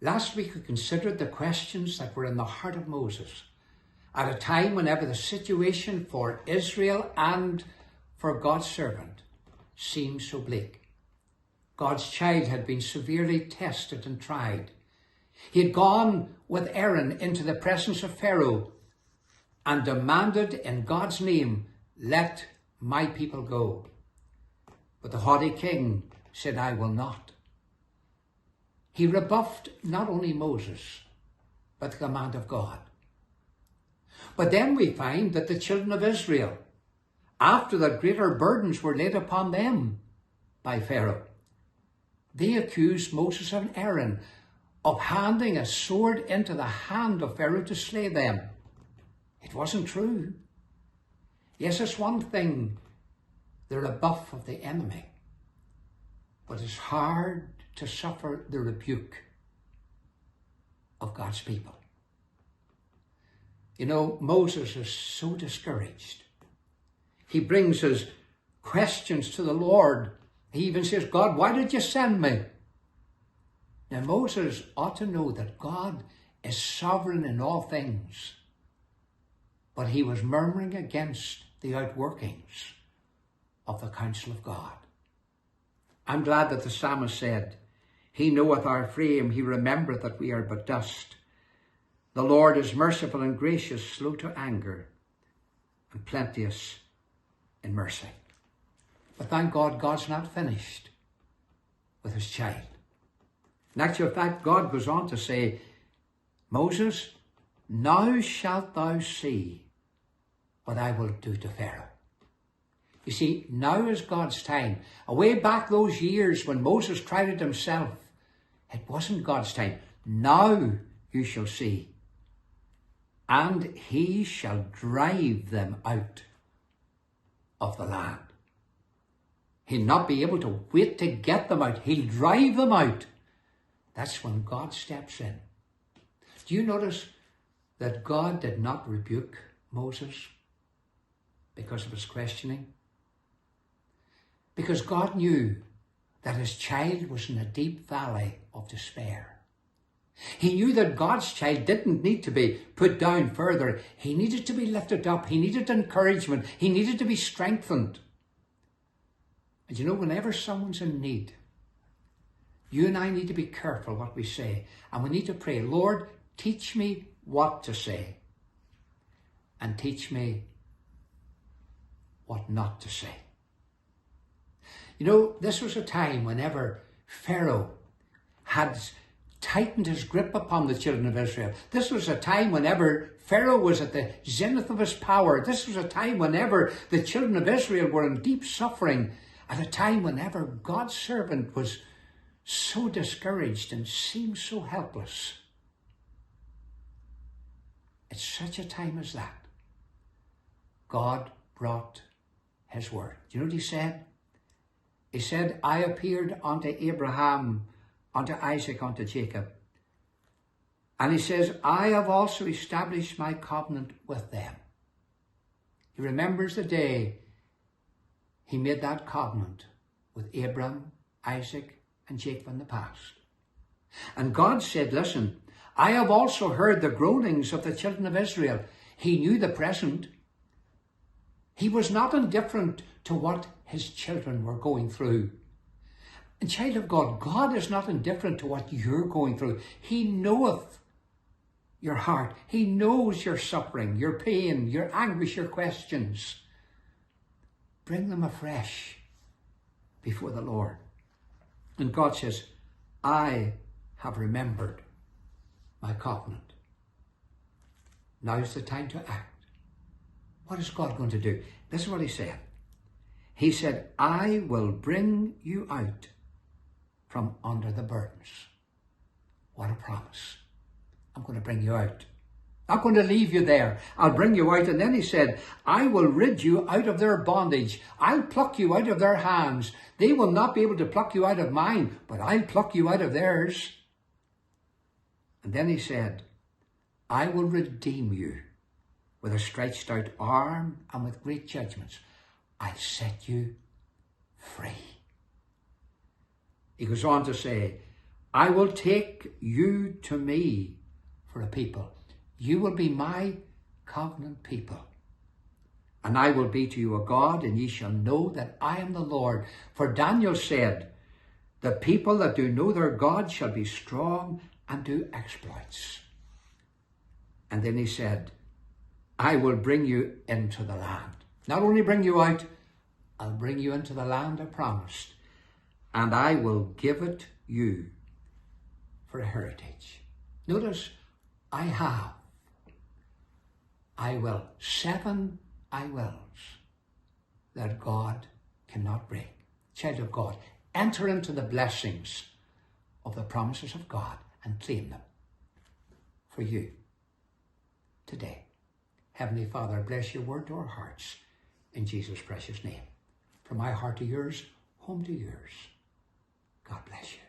Last week we considered the questions that were in the heart of Moses at a time whenever the situation for Israel and for God's servant seemed so bleak. God's child had been severely tested and tried. He had gone with Aaron into the presence of Pharaoh and demanded in God's name, "Let my people go." But the haughty king said, "I will not." He rebuffed not only Moses, but the command of God. But then we find that the children of Israel, after that greater burdens were laid upon them by Pharaoh, they accused Moses and Aaron of handing a sword into the hand of Pharaoh to slay them. It wasn't true. Yes, it's one thing, the rebuff of the enemy, but it's hard to suffer the rebuke of God's people. You know, Moses is so discouraged. He brings his questions to the Lord. He even says, "God, why did you send me?" Now, Moses ought to know that God is sovereign in all things, but he was murmuring against the outworkings of the counsel of God. I'm glad that the psalmist said, "He knoweth our frame, he remembereth that we are but dust. The Lord is merciful and gracious, slow to anger, and plenteous in mercy." But thank God, God's not finished with his child. In actual fact, God goes on to say, "Moses, now shalt thou see what I will do to Pharaoh." You see, now is God's time. Away back those years when Moses tried it himself, it wasn't God's time. Now you shall see. And he shall drive them out of the land. He'll not be able to wait to get them out. He'll drive them out. That's when God steps in. Do you notice that God did not rebuke Moses because of his questioning? Because God knew that his child was in a deep valley of despair. He knew that God's child didn't need to be put down further. He needed to be lifted up. He needed encouragement. He needed to be strengthened. And you know, whenever someone's in need, you and I need to be careful what we say. And we need to pray, "Lord, teach me what to say. And teach me what not to say." You know, this was a time whenever Pharaoh had tightened his grip upon the children of Israel. This was a time whenever Pharaoh was at the zenith of his power. This was a time whenever the children of Israel were in deep suffering. At a time whenever God's servant was so discouraged and seemed so helpless. At such a time as that, God brought his word. Do you know what he said? He said, "I appeared unto Abraham, unto Isaac, unto Jacob." And he says, "I have also established my covenant with them." He remembers the day he made that covenant with Abraham, Isaac, and Jacob in the past. And God said, "Listen, I have also heard the groanings of the children of Israel." He knew the present. He was not indifferent to what his children were going through. And child of God, God is not indifferent to what you're going through. He knoweth your heart. He knows your suffering, your pain, your anguish, your questions. Bring them afresh before the Lord. And God says, "I have remembered my covenant." Now is the time to act. What is God going to do? This is what he said. He said, "I will bring you out from under the burdens." What a promise. I'm going to bring you out. I'm going to leave you there. I'll bring you out. And then he said, "I will rid you out of their bondage. I'll pluck you out of their hands. They will not be able to pluck you out of mine, but I'll pluck you out of theirs." And then he said, "I will redeem you with a stretched out arm and with great judgments. I'll set you free." He goes on to say, I will take you to me for a people. You will be my covenant people. And I will be to you a God, and ye shall know that I am the Lord. For Daniel said, the people that do know their God shall be strong and do exploits. And then he said, I will bring you into the land. Not only bring you out, I'll bring you into the land I promised. And I will give it you for a heritage. Notice, I will. 7 I wills that God cannot break. Child of God, enter into the blessings of the promises of God and claim them for you today. Heavenly Father, bless your word to our hearts in Jesus' precious name. From my heart to yours, home to yours. God bless you.